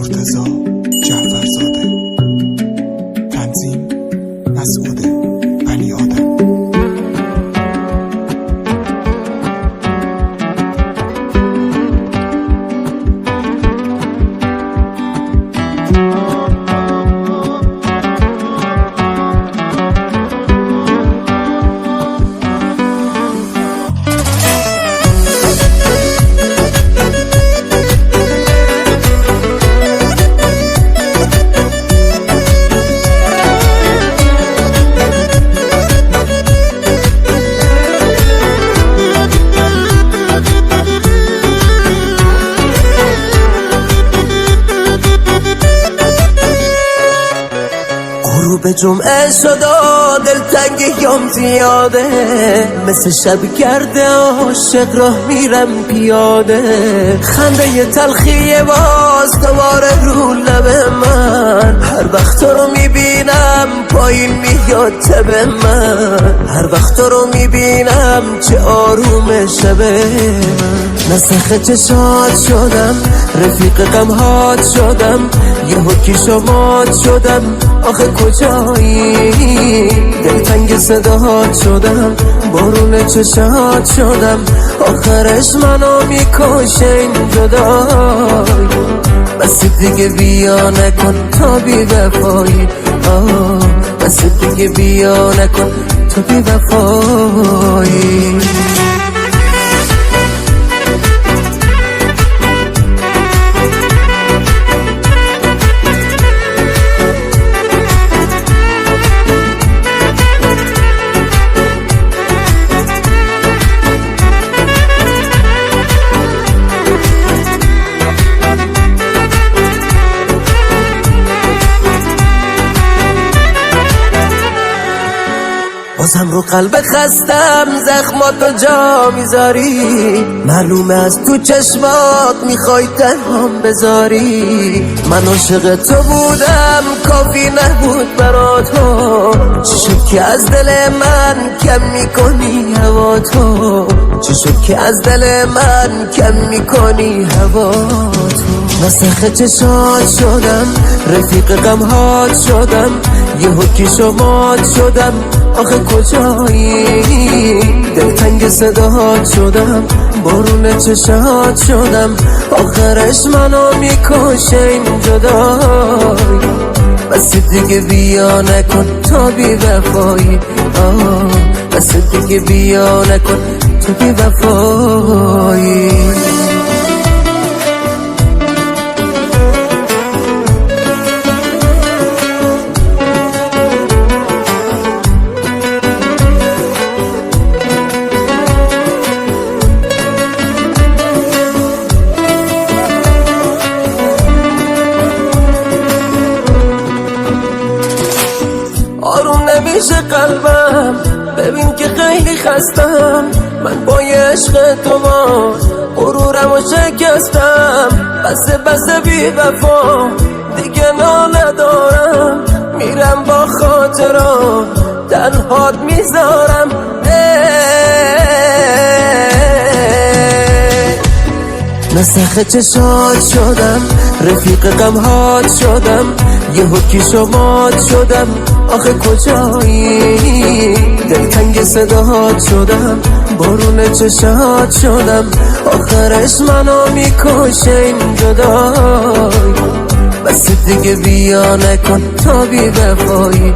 مرتضی جعفرزاده. تنظیم مسعود بنی آدم. به جمعه شد و دلتنگیام زیاده، مثل شب گرده عاشق راه میرم پیاده. خنده تلخی باز دوباره رو لب من، هر وقت تو رو میبینم پایین میاد تب من، هر وقت تو رو میبینم چه آروم شبه من. نسخه چشات شدم، رفیق غمهات شدم، یه حکی شمات شدم، آخه کجایی؟ دلتنگ صداهات شدم، بارون چشات شدم، آخرش منو میکشه این جدایی. بس دیگه بیا نکن تا بی وفایی، بس دیگه بیا نکن تا بی وفایی. بازم رو قلب خستم زخماتو جا میذاری، معلومه از تو چشمات میخوای تنهام بذاری. من عاشق تو بودم کافی نبود برات، چی شد که از دل من کم میکنی هوا تو؟ چی شد که از دل من کم میکنی هوا تو؟ نسخه چشات شدم، رفیق غمهات شدم، یه حکی شمات شدم، آخه کجایی؟ دلتنگ صداهات شدم، بارون چشات شدم، آخرش منو میکشه این جدایی. بس دیگه بیا نکن تا بی وفایی، بس دیگه بیا نکن تا بی وفایی. آروم نمیشه قلبم، ببین که خیلی خستم، من با عشق تو ما غرورم و شکستم. بس بی وفا دیگه ناله دارم، میرم با خاطرات تنهات میذارم. نسخه چشات شدم، رفیق غمهات شدم، یه حکی شمات شدم، آخه کجایی؟ دلتنگ صداهات شدم، بارون چشات شدم، آخرش منو میکشه این جدایی. بس دیگه بیا نکن تا بی وفایی،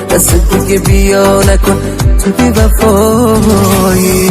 بس دیگه بیا نکن تا بی وفایی.